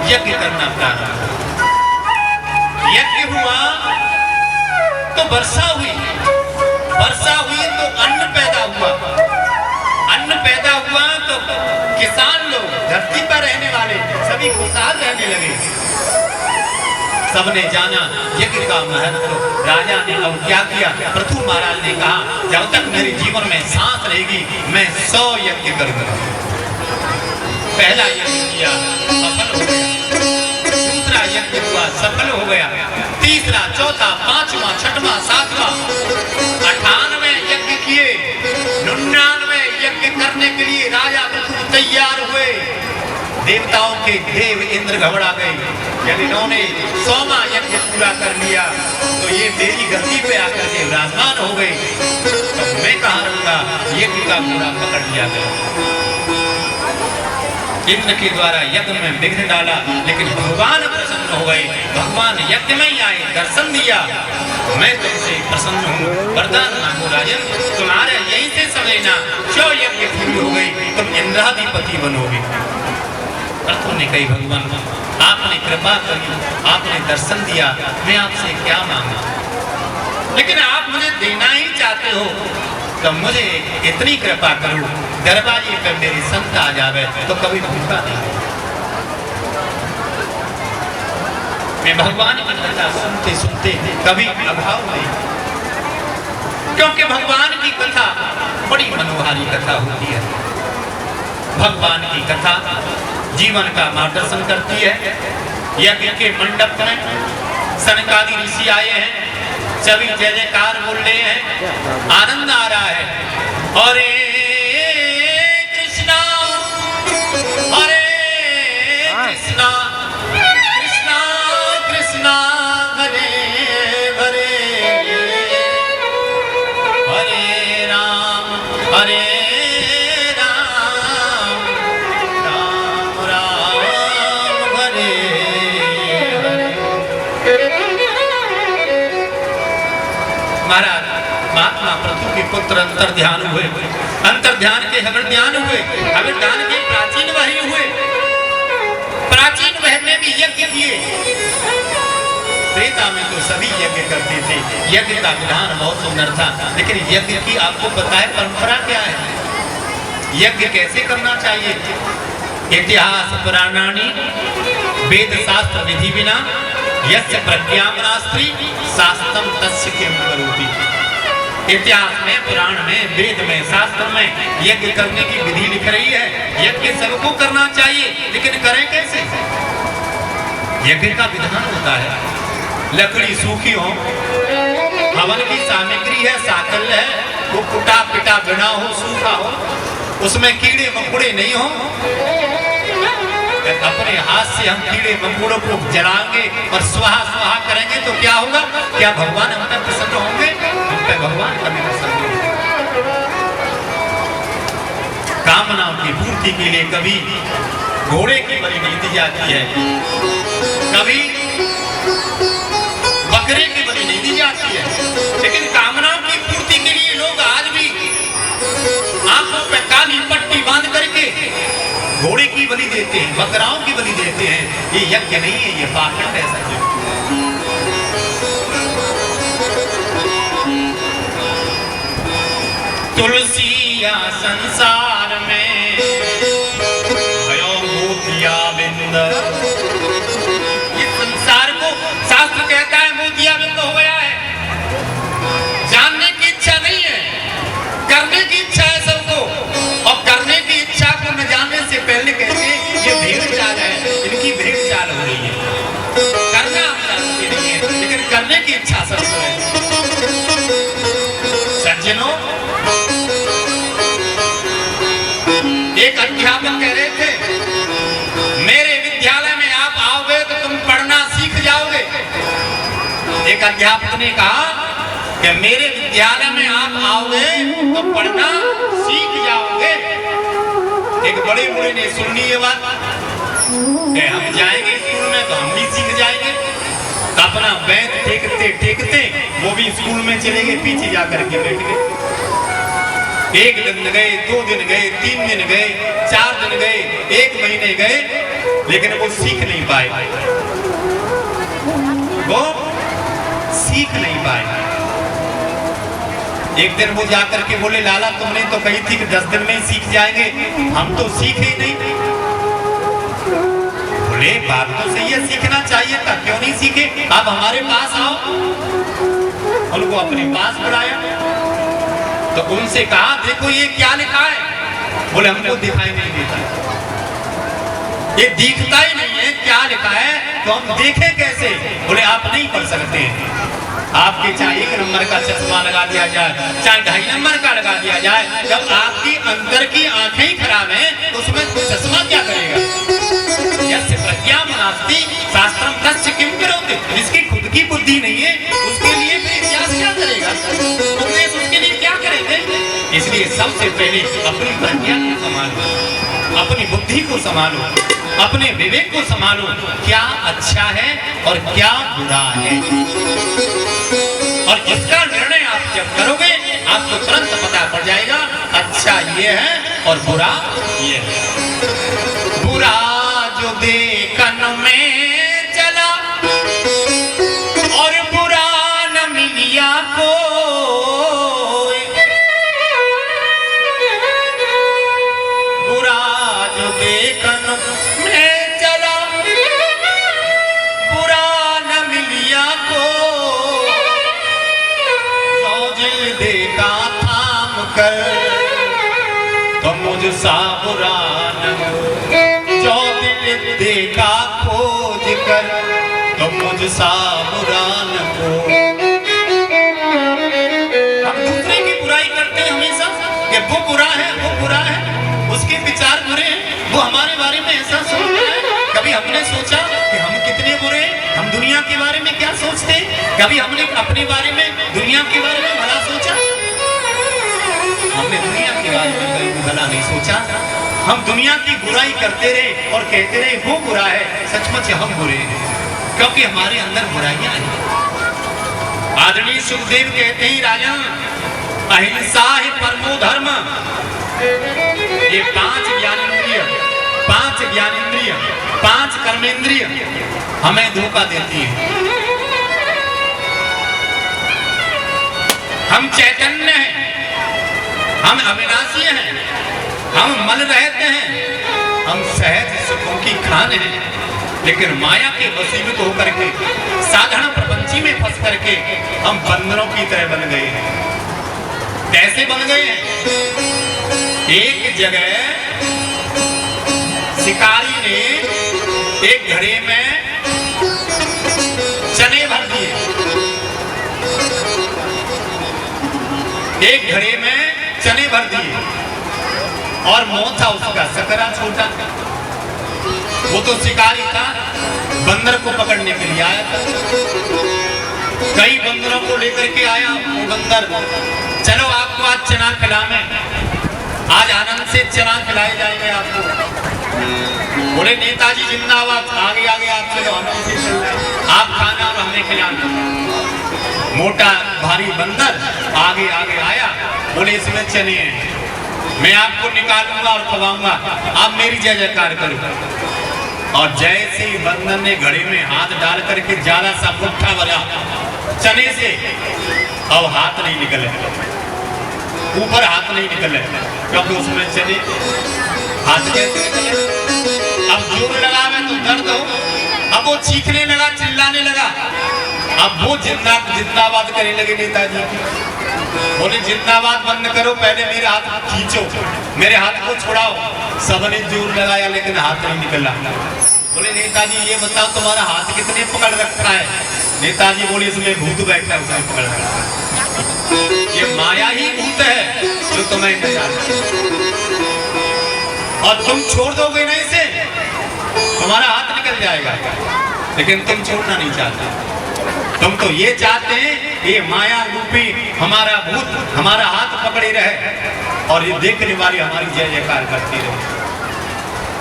यज्ञ करना प्रारंभ। यज्ञ हुआ तो वर्षा हुई, वर्षा हुई तो अन्न पैदा हुआ, अन्न पैदा हुआ तो किसान लोग, धरती पर रहने वाले सभी खुशहाल रहने लगे। सबने जाना यज्ञ का महत्व। राजा ने अब क्या किया, पृथु महाराज ने कहा जब तक मेरे जीवन में सांस रहेगी मैं 100 यज्ञ करूंगा। पहला यज्ञ किया, सफल हो गया। दूसरा यज्ञ हुआ, सफल हो गया। तीसरा, चौथा, पांचवा, छठवां, सातवां, 98 यज्ञ किए। 99 यज्ञ करने के लिए राजा पृथु तैयार हुए। देवताओं के देव इंद्र घबरा गए, यदि इन्होंने 100वां यज्ञ पूरा कर लिया तो ये मेरी गद्दी पे आकर के विराजमान हो गए, तो मैं कहाँ रहूंगा। यज्ञ का पूरा पकड़ लिया गया। इंद्र के द्वारा यज्ञ में विघ्न डाला, लेकिन भगवान प्रसन्न हो गए। भगवान यज्ञ में ही आए, दर्शन दिया। मैं तुमसे प्रसन्न हूँ, वरदान मांगो राजन, तुम्हारे यहीं से समझना 100 यज्ञ पूरी हो गई, तुम इंद्राधिपति बनोगे। पृथु ने कही भगवान आपने कृपा करी, आपने दर्शन दिया, मैं आपसे क्या मांगा, लेकिन आप मुझे देना ही चाहते हो तो मुझे इतनी कृपा करो, दरवाजे पे मेरी संत आ जावे तो कभी भूखा नहीं। मैं भगवान की कथा सुनते सुनते कभी अभाव नहीं, क्योंकि भगवान की कथा बड़ी मनोहारी कथा होती है। भगवान की कथा जीवन का मार्गदर्शन करती है। यज्ञ के मंडप में सनकादि ऋषि आए हैं, सभी जय जयकार बोल रहे हैं, आनंद आ रहा है। और कृष्णा, हरे कृष्णा, कृष्णा कृष्णा हरे हरे, हरे राम हरे महाराज। महात्मा पृथु के पुत्र अंतर ध्यान हुए, अंतर ध्यान के हविर ध्यान हुए, हविर ध्यान के प्राचीन वही हुए, प्राचीन वह में भी यज्ञ किए। त्रेता में तो सभी यज्ञ करते थे, यज्ञ का विधान बहुत सुंदर था, लेकिन यज्ञ की आपको पता है परंपरा क्या है, यज्ञ कैसे करना चाहिए। इतिहास पुराणानि वेद शास्त्र विधि बिना यस्य प्रज्ञामनास्त्री शास्त्रम तस्य किम करोति। इतिहास में, पुराण में, वेद में, शास्त्र में यज्ञ करने की विधि लिख रही है। यज्ञ सबको करना चाहिए, लेकिन करें कैसे। यज्ञ का विधान होता है, लकड़ी सूखी हो, हवन की सामग्री है, साकल है, वो कुटा पिटा बिना हो, सूखा हो, उसमें कीड़े मकोड़े नहीं हो। अपने हाथ से हम कीड़े मकोड़ों को जलाएंगे और स्वाहा स्वाहा करेंगे तो क्या होगा, क्या भगवान हम पे प्रसन्न होंगे? हम पे भगवान कभी प्रसन्न होंगे। कामनाओं की पूर्ति के लिए कभी घोड़े की बलि नहीं दी जाती है, कभी बकरे की बलि नहीं दी जाती है, लेकिन कामनाओं की पूर्ति के लिए लोग आज भी आंखों पे काली पट्टी बांध करके घोड़े की बलि देते हैं, बकराओं की बलि देते हैं। ये यज्ञ नहीं है, ये पाखंड है सज्जन। तुलसिया संसार में भयो मोतिया बिंद, ये संसार को शास्त्र कहता है मोतिया बिंद हो गया है। जानने की इच्छा नहीं है, करने की इच्छा है सबको, और करने की इच्छा को न जानने से पहले कहते हैं ये भेड़ चाल है, इनकी भेड़ चाल हो रही है। करना हम जानते नहीं है, लेकिन करने की इच्छा सबको है। सज्जनों, एक अध्यापक कह रहे थे मेरे विद्यालय में आप आओगे तो तुम पढ़ना सीख जाओगे। एक अध्यापक ने कहा कि मेरे विद्यालय में आप आओगे तो पढ़ना सीख जाओगे। एक बड़े बूढ़े ने सुन ली ये बात, हम जाएंगे स्कूल में तो हम भी सीख जाएंगे। अपना बैठ टेकते टेकते वो भी स्कूल में चले गए, पीछे जाकर के बैठ गए। एक दिन गए, 2 दिन गए, 3 दिन गए, 4 दिन गए, 1 महीने गए, लेकिन वो सीख नहीं पाए, वो सीख नहीं पाए। एक दिन वो जाकर के बोले, लाला तुमने तो कही थी कि 10 दिन में ही सीख जाएंगे, हम तो सीखे ही नहीं। बोले बात तो सही है, सीखना चाहिए था, क्यों नहीं सीखे? आप हमारे पास आओ। उनको अपने पास बुलाया तो उनसे कहा, देखो ये क्या लिखा है? बोले हमको दिखाई नहीं देता, ये दिखता ही नहीं है, क्या लिखा है तो हम देखें कैसे? बोले आप नहीं पढ़ सकते हैं, आपके चाहे 1 नंबर का चश्मा लगा दिया जाए, चाहे 2.5 नंबर का लगा दिया जाए, जब आपकी अंदर की आंखें ही खराब हैं तो उसमें चश्मा क्या करेगा? यस्य प्रज्ञाम नास्ति शास्त्रम तस्य किम करोति। जिसकी खुद की बुद्धि नहीं है उसके लिए फिर इतिहास क्या करेगा? उपदेश उसके लिए क्या करेंगे? इसलिए सबसे पहले अपनी प्रज्ञा को संभालो, अपनी बुद्धि को संभालो, अपने विवेक को संभालो, क्या अच्छा है और क्या बुरा है। और इसका निर्णय आप जब करोगे आपको तुरंत पता पड़ जाएगा, अच्छा ये है और बुरा ये है। बुरा जो देखन में चला और बुरा न मिलिया को, बुरा जो देखन में चला बुरा न मिलिया को, जो दिल देखा थाम कर तो मुझसा बुरा न हो, जो दिल देखा खोज कर तो मुझसा बुरा न हो। हम दूसरे की बुराई करते हैं हमेशा कि वो बुरा है, वो बुरा है, उसके विचार बुरे हैं, वो हमारे बारे में ऐसा सोचता है। कभी हमने सोचा कि हम कितने बुरे हैं? हम दुनिया के बारे में क्या सोचते हैं? कभी हमने अपने बारे में, दुनिया के बारे में भला सोचा? हमने दुनिया के बारे में भला नहीं सोचा। हम दुनिया की बुराई करते रहे और कहते रहे वो बुरा है, सचमुच हम बुरे हैं, क्योंकि हमारे अंदर बुराइयां हैं। आदरणीय सुखदेव कहते हैं, राजन अहिंसा है परमो धर्म। ये 5 ज्ञानेंद्रिय, 5 कर्मेंद्रिय हमें धोखा देती है। हम चैतन्य हैं, हम अविनाशी हैं, हम मल रहते हैं, हम सहज सुखों की खान हैं, लेकिन माया के वशीभूत होकर के, साधारण प्रपंची में फंस करके हम बंदरों की तरह बन गए हैं। कैसे बन गए हैं? एक जगह शिकारी ने एक घड़े में चने भर दिए, एक घड़े में चने भर दिए और मुंह था उसका सकरा छोटा। वो तो शिकारी था, बंदर को पकड़ने के लिए आया था। कई बंदरों को लेकर के आया वो बंदर, चलो आपको आज चना खिलावे, आज आनंद से चना खिलाए जाएंगे आपको। बोले नेताजी जिंदाबाद, आगे आगे आप चलो, आनंद से चल रहे, आप खाना और हमें खिलाना। मोटा भारी बंदर आगे आगे आया, बोले इसमें चने हैं, मैं आपको निकालूंगा और खवाऊंगा, आप मेरी जय जयकार करो। और जैसे ही बंदर ने घड़े में हाथ डाल करके ज्यादा सा मुट्ठा भरा चने से, अब हाथ नहीं निकले, ऊपर हाथ नहीं निकले, क्योंकि उसमें चने, हाथ कैसे निकले? अब जोर लगा में तो दर्द हो, अब वो चीखने लगा, चिल्लाने लगा। अब वो जिंदाबाद करने लगे नेताजी की। बोले जिंदाबाद बंद करो, पहले मेरे हाथ खींचो, मेरे हाथ को छुड़ाओ। सबने जोर लगाया लेकिन हाथ नहीं निकला। बोले नेताजी ये बताओ तुम्हारा हाथ कितने पकड़ रखा है? नेताजी बोले इसमें भूत बैठा है, उसने पकड़ रखा है। ये माया ही भूत है जो तुम्हें नचाती है, और तुम छोड़ दोगे नहीं इसे, तुम्हारा हाथ निकल जाएगा, लेकिन तुम छोड़ना नहीं चाहते। तुम तो ये चाहते हैं ये माया रूपी हमारा भूत हमारा हाथ पकड़े रहे और ये देखने वाली हमारी जय जयकार करती रहे।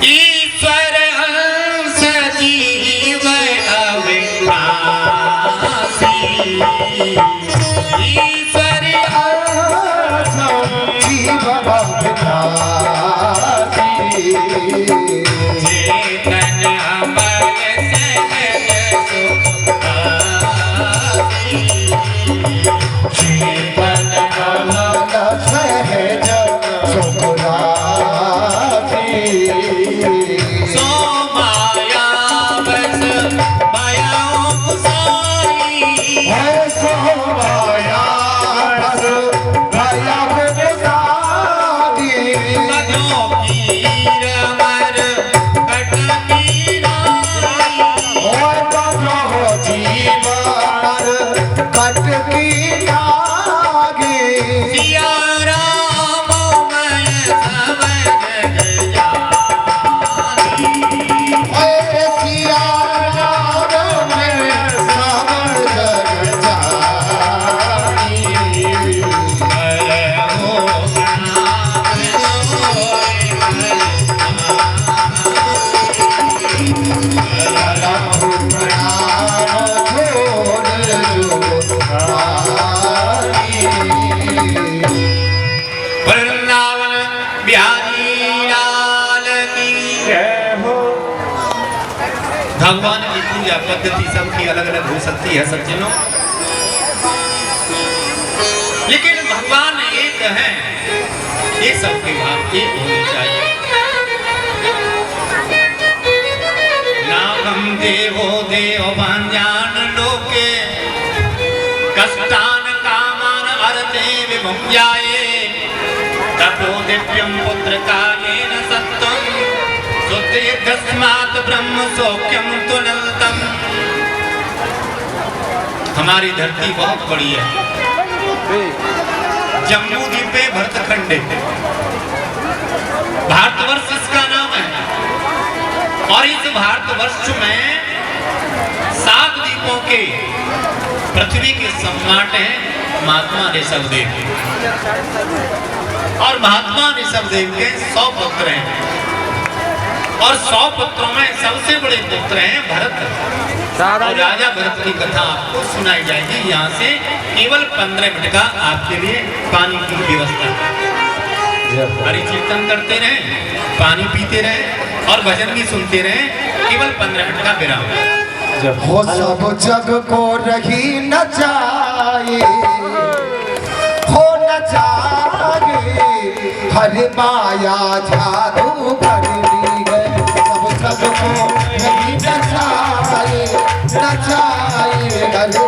ईश्वर हंस जीव अविनाशी, ईश्वर हंस जीव अविनाशी, चेतन वृंदावन बिहारी लाल की जय हो। भगवान की पूजा पद्धति सबकी अलग अलग हो सकती है सज्जनों, लेकिन भगवान एक है, ये सबके भाव एक होने चाहिए। नागम देवो देव भांजान लोके कष्टान कामान अर्थे विभुंजाये तपो दिव्यम पुत्र कालेन सत्वम सुदीर्घस्मात् ब्रह्म सौख्यम तुनलतम। हमारी धरती बहुत बड़ी है, जम्मू द्वीपे भरतखंडे, भारतवर्ष इसका नाम है। और इस भारतवर्ष में 7 द्वीपों के पृथ्वी के सम्राट हैं महात्मा ऋषभदेव, और महात्मा ऋषभदेव के 100 पुत्र हैं, और 100 पुत्रों में सबसे बड़े पुत्र हैं भरत। और राजा भरत की कथा आपको सुनाई जाएगी। यहाँ से केवल 15 मिनट का आपके लिए पानी की व्यवस्था। हरि कीर्तन करते रहे, पानी पीते रहे और भजन भी सुनते रहे। केवल 15 मिनट का विराम। हो सब जग को रही न जाए, हो न जाए, हरि माया जादू कर दी है। सब जग को रही न जाए, न जाए, हरि